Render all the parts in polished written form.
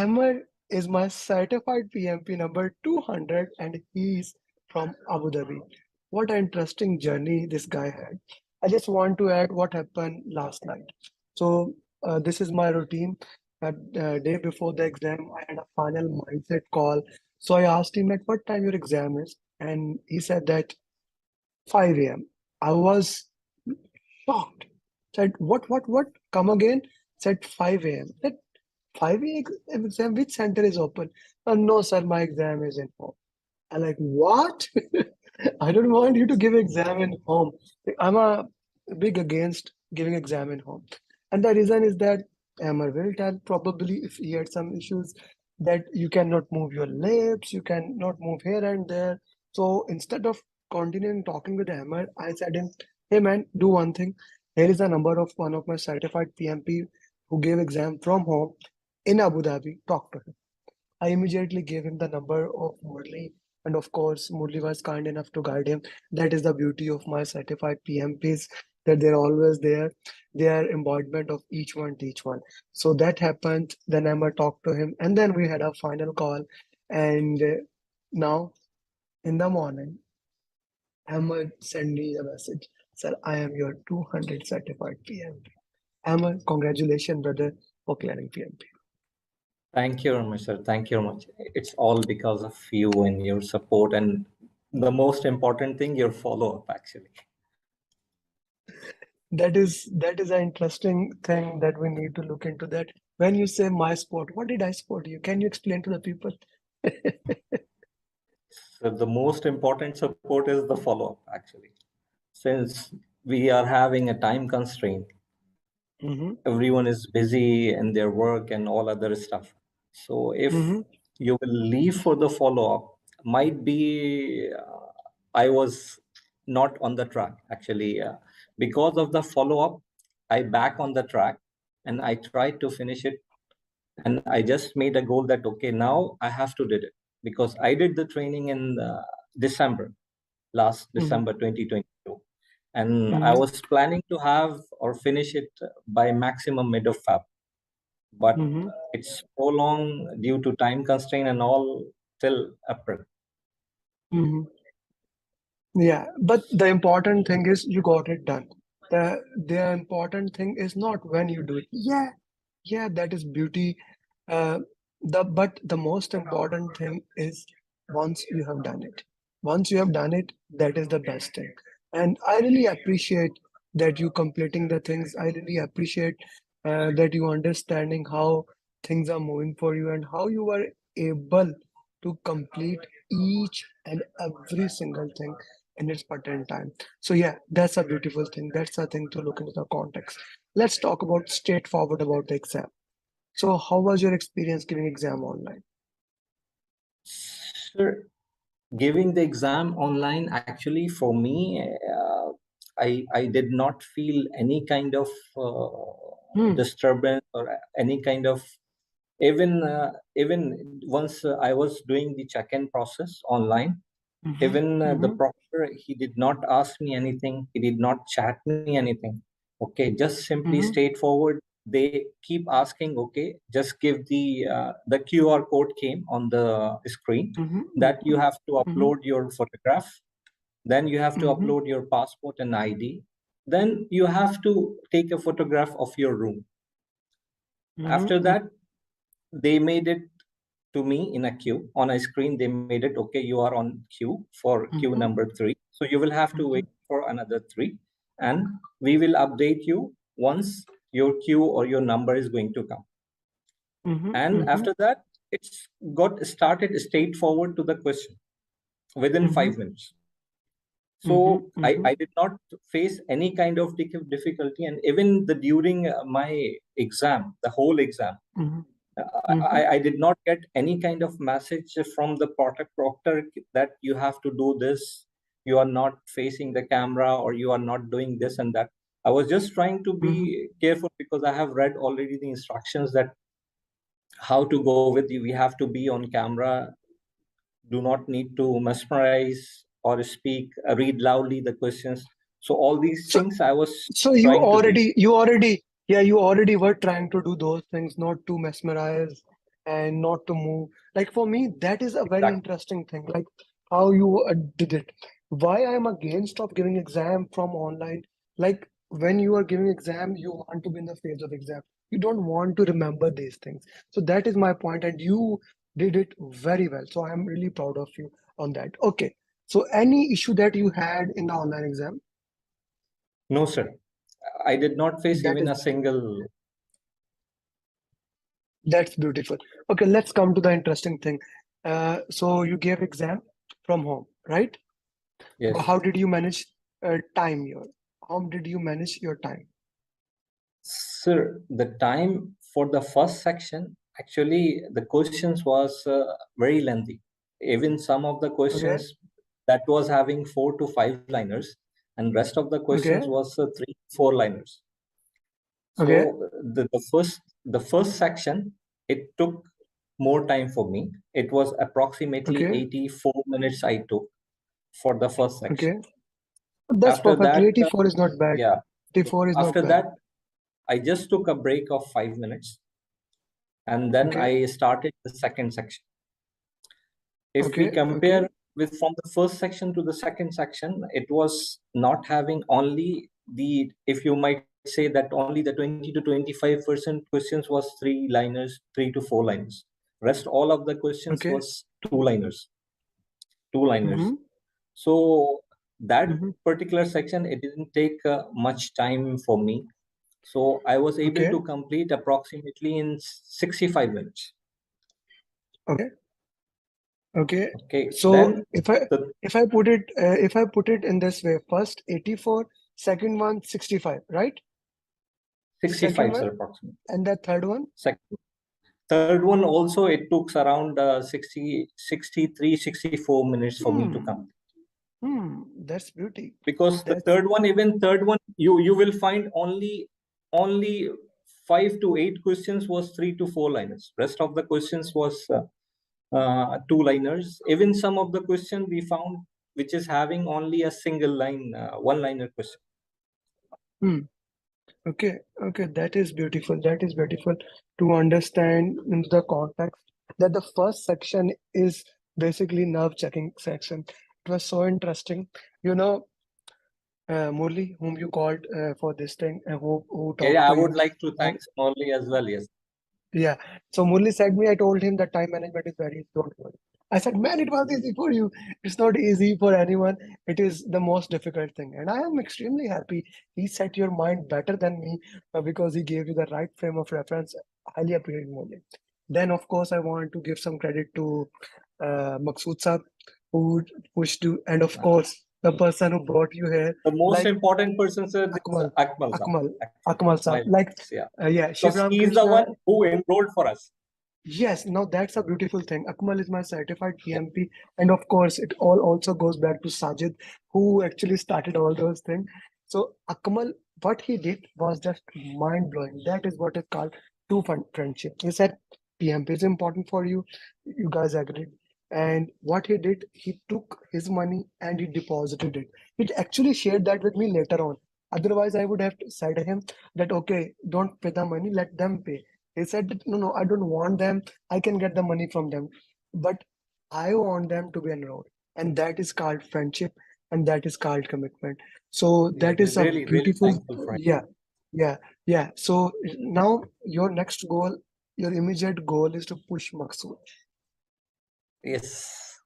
Ahmer is my certified PMP number 200 and he's from Abu Dhabi. What an interesting journey this guy had. I just want to add what happened last night. So, this is my routine. Day before the exam, I had a final mindset call. So, I asked him at what time your exam is, and he said that 5 a.m. I was shocked. Said, what? Come again? Said 5 a.m. Said, 5 a.m. exam, which center is open? No, sir, my exam is in home. I'm like, what? I don't want you to give exam in home. I'm a big against giving exam in home. And the reason is that Amar will tell probably if he had some issues that you cannot move your lips, you cannot move here and there. So instead of continuing talking with Amar, I said him, hey man, do one thing. Here is the number of one of my certified PMP who gave exam from home in Abu Dhabi. Talk to him. I immediately gave him the number of Murli, and of course, Murli was kind enough to guide him. That is the beauty of my certified PMPs, that they're always there. They are embodiment of each one, teach one. So that happened. Then Emma talked to him, and then we had a final call. And now, in the morning, Emma sent me a message. Sir, I am your 200 certified PMP. Emma, congratulations, brother, for clearing PMP. Thank you, Mr. Thank you very much. It's all because of you and your support, and the most important thing, your follow-up, actually. That is an interesting thing that we need to look into that. When you say my sport, what did I sport you? Can you explain to the people? So the most important support is the follow-up, actually. Since we are having a time constraint, everyone is busy in their work and all other stuff. So if you will leave for the follow-up, might be I was not on the track, actually. Because of the follow-up, I back on the track and I tried to finish it. And I just made a goal that, okay, now I have to do it. Because I did the training in December, last December 2022. And I was planning to have or finish it by maximum mid of Feb. But it's so long due to time constraint and all till April. Yeah, but the important thing is you got it done. The important thing is not when you do it. Yeah, that is beauty. But the most important thing is once you have done it. Once you have done it, that is the best thing. And I really appreciate that you completing the things. I really appreciate that you understanding how things are moving for you and how you are able to complete each and every single thing in its pattern time. So yeah, that's a beautiful thing. That's a thing to look into the context. Let's talk about straightforward about the exam. So how was your experience giving exam online? Sir, giving the exam online, actually for me, I did not feel any kind of disturbance or any kind of even once I was doing the check-in process online. Even the proctor, he did not ask me anything. He did not chat me anything. Okay, just simply straightforward. They keep asking, okay, just give the QR code came on the screen that you have to upload your photograph. Then you have to upload your passport and ID. Then you have to take a photograph of your room. After that, they made it to me in a queue on a screen. They made it, okay, you are on queue for queue number 3. So you will have to wait for another 3. And we will update you once your queue or your number is going to come. And after that, it's got started straightforward to the question within 5 minutes. So I did not face any kind of difficulty. And even during my exam, the whole exam, I did not get any kind of message from the proctor that you have to do this, you are not facing the camera, or you are not doing this and that. I was just trying to be careful because I have read already the instructions that how to go with you. We have to be on camera, do not need to mesmerize or speak, read loudly the questions. So all these things I was you already were trying to do those things, not to mesmerize and not to move. Like for me, that is a very Exactly. interesting thing. Like how you did it. Why I am against of giving exam from online. Like when you are giving exam, you want to be in the phase of exam. You don't want to remember these things. So that is my point, and you did it very well. So I am really proud of you on that. Okay. So any issue that you had in the online exam, No, sir. I did not face that even is a single. that's beautiful. Okay, let's come to the interesting thing. So you gave exam from home, right? Yes. How did you manage time here? How did you manage your time? Sir, the time for the first section, actually, the questions was very lengthy. Even some of the Okay, questions that was having 4 to 5 liners, and rest of the questions okay, was 3 4 liners. okay, So the first section, it took more time for me. It was approximately okay, 84 minutes I took for the first section. okay. That's After perfect. that, 84 is not bad. yeah, 84 is not after bad. that, I just took a break of 5 minutes, and then Okay, I started the second section. If we okay, okay, compare with from the first section to the second section, it was not having only the, if you might say that only the 20 to 25% questions was 3 liners, 3 to 4 lines. Rest all of the questions okay. was 2 liners, 2 liners. Mm-hmm, So that mm-hmm. particular section, it didn't take much time for me. So I was able Okay, to complete approximately in 65 minutes. okay, okay. Okay, So then if I the if I put it in this way, first 84, second one 65, right? Second 65, one sir, approximately. and the third one. Second, third one also, it took around 60, 63, 64 minutes for me to Hmm. complete. That's beauty. Because the That's third one, even third one, you will find only 5 to 8 questions was 3 to 4 liners. Rest of the questions was 2 liners. Even some of the question we found which is having only a single line, one-liner question. hmm. Okay, okay, that is beautiful. That is beautiful to understand in the context that the first section is basically nerve checking section. It was so interesting. You know, Murli, whom you called for this thing, and who Yeah, talked yeah, I to would you. like to Um, thank Smalley as well. Yes, Yeah. So Murli said me, I told him that time management is very, don't worry. I said, man, it was easy for you. It's not easy for anyone. It is the most difficult thing. And I am extremely happy he set your mind better than me because he gave you the right frame of reference. Highly appreciate Murli. Then, of course, I want to give some credit to Maqsood Saab, who pushed you, and of uh, course, the person who brought you here, the most like important person, sir, is Akmal, Akmal sir. Akmal, Actually, Akmal Saab. my Like, yeah, yeah, because Shivram he is the Krishna. one who enrolled for us. Yes, now that's a beautiful thing. Akmal is my certified PMP, and of course, it all also goes back to Sajid, who actually started all those things. So Akmal, what he did was just mind blowing. That is what is called true friendship. He said PMP is important for you. You guys agreed. And what he did, he took his money and he deposited it. He actually shared that with me later on. Otherwise, I would have said to him that, okay, don't pay the money, let them pay. He said that, no, no, I don't want them. I can get the money from them. But I want them to be enrolled. And that is called friendship and that is called commitment. So Yeah, that is a really, really beautiful, thankful for him. yeah, yeah, yeah. So now your next goal, your immediate goal is to push Maqsood. Yes,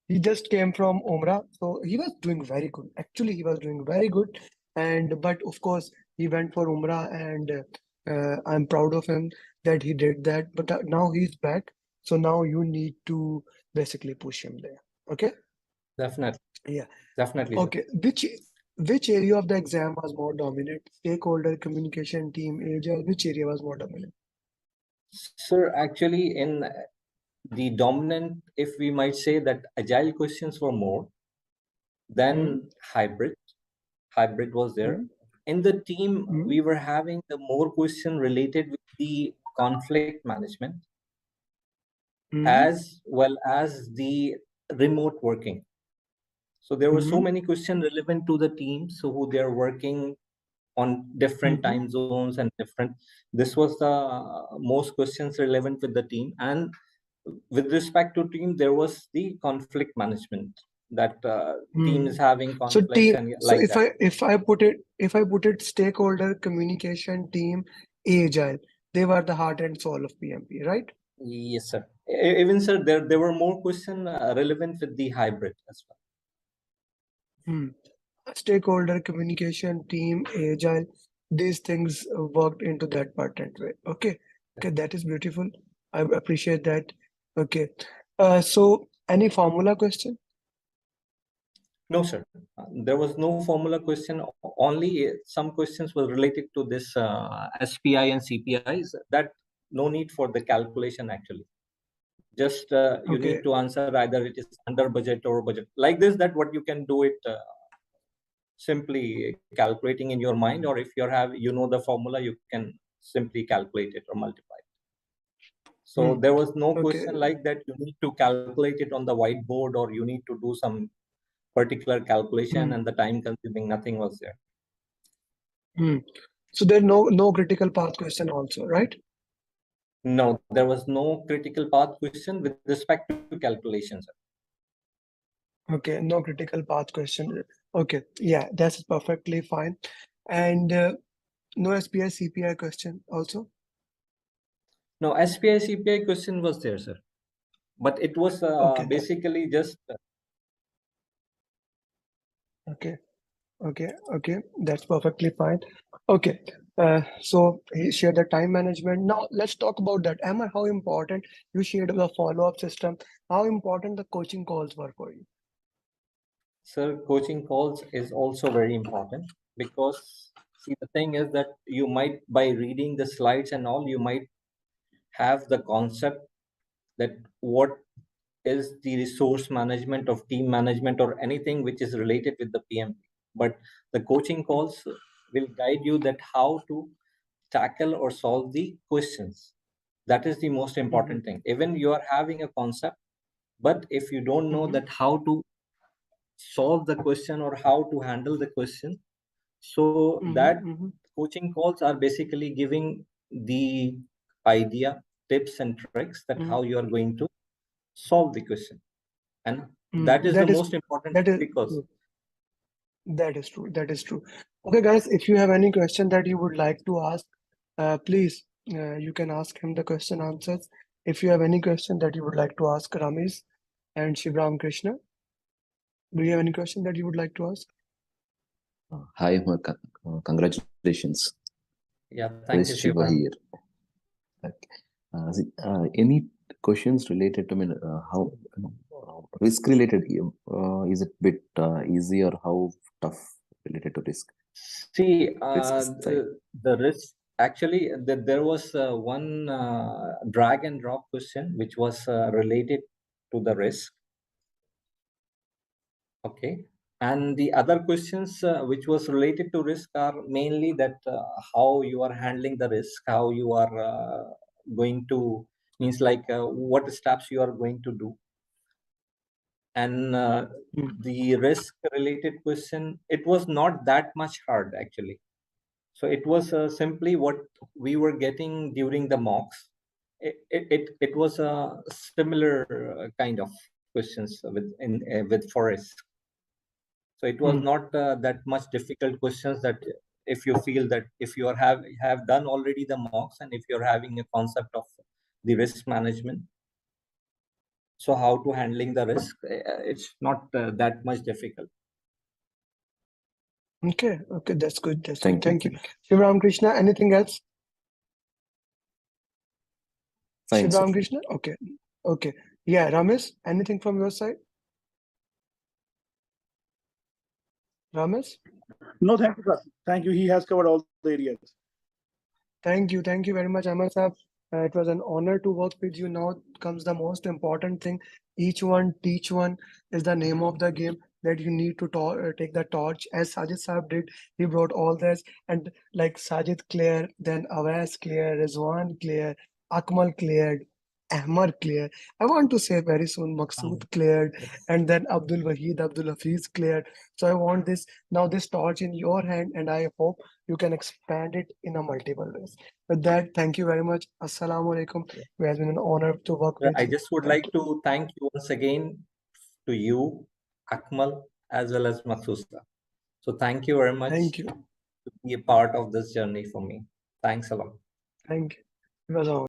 He just came from Umrah, so he was doing very good. Actually, he was doing very good. And but of course, he went for Umrah, and I'm proud of him that he did that. But now he's back, so now you need to basically push him there. Okay? definitely, Yeah. definitely, sir. Okay. Which area of the exam was more dominant? Stakeholder communication, team, agile. Which area was more dominant? Sir, actually, in the dominant, if we might say that agile questions were more Hmm. than hybrid. Hybrid was there. Hmm. In the team, Hmm. we were having the more question related with the conflict management Hmm. as well as the remote working. So there were so Hmm. many questions relevant to the team, so who they're working on different time zones and different. This was the most questions relevant with the team. And with respect to team, there was the conflict management, that team is having So conflicts team, and so like that. if I put it stakeholder communication team agile, they were the heart and soul of PMP, right? Yes, sir. Even sir, there were more questions relevant with the hybrid as well. Stakeholder communication team agile, these things worked into that patent way. Okay, that is beautiful. I appreciate that. Okay, so any formula question? No, sir. There was no formula question. Only some questions were related to this SPI and CPIs. That no need for the calculation actually. Just you Okay. need to answer either it is under budget or budget. Like this, that what you can do it simply calculating in your mind, or if you have the formula, you can simply calculate it or multiply it. So there was no Okay. question like that you need to calculate it on the whiteboard, or you need to do some particular calculation and the time consuming. Nothing was there. So there no critical path question also, right? No, there was no critical path question with respect to calculations. Okay, no critical path question. Okay, yeah, that's perfectly fine. And no SPI CPI question also? No, SPI CPI question was there, sir. But it was Okay, basically just. Okay, that's perfectly fine. Okay, so he shared the time management. Now let's talk about that. Emma, how important you shared the follow-up system? How important the coaching calls were for you? Sir, coaching calls is also very important, because see, the thing is that you might, by reading the slides and all, you might have the concept that what is the resource management of team management or anything which is related with the PMP. But the coaching calls will guide you that how to tackle or solve the questions. That is the most important thing. Even you are having a concept, but if you don't know that how to solve the question or how to handle the question, so that coaching calls are basically giving the idea, tips and tricks that how you are going to solve the question. And that is the That is most important that thing, is because true. That is true. That is true. Okay, guys, if you have any question that you would like to ask, please you can ask him the question answers. If you have any question that you would like to ask Ramesh and Shivram Krishna, do you have any question that you would like to ask? Hi, congratulations. yeah, This thank is you, Shiva Shivram. here. Any questions related to how risk related? Is it bit easy or how tough related to risk? See, Risk side. the risk, actually, there was one drag and drop question which was related to the risk. Okay. And the other questions which was related to risk are mainly that how you are handling the risk, how you are going to, means like what steps you are going to do. And the risk related question, it was not that much hard actually. So it was simply what we were getting during the mocks. It was a similar kind of questions with forest. So it was not that much difficult questions, that if you feel that if you are have done already the mocks, and if you're having a concept of the risk management, so how to handling the risk, it's not that much difficult. Okay, that's good. That's Thank good. you. Thank you. Shivram Krishna, anything else? Fine, sir. Shivram Krishna? Okay. Yeah, Ramesh, anything from your side? Ramesh? No, thank you, sir. Thank you. He has covered all the areas. Thank you very much, Ahmer Saab. It was an honor to work with you. Now comes the most important thing. Each one, teach one is the name of the game that you need to take the torch. As Sajid Saab did, he brought all this, and like Sajid cleared, then Awais cleared, Rizwan cleared, Akmal cleared. Ahmer cleared. I want to say very soon Maqsood cleared, and then Abdul Wahid, Abdul Hafiz cleared. So I want this now this torch in your hand, and I hope you can expand it in a multiple ways. With that, thank you very much. Assalamu alaikum. It has been an honor to work with I you. just would Thank like you. to thank you once again to you, Akmal, as well as Maksusa. So thank you very much Thank you. to be a part of this journey for me. Thanks a lot. Thank you. It was all.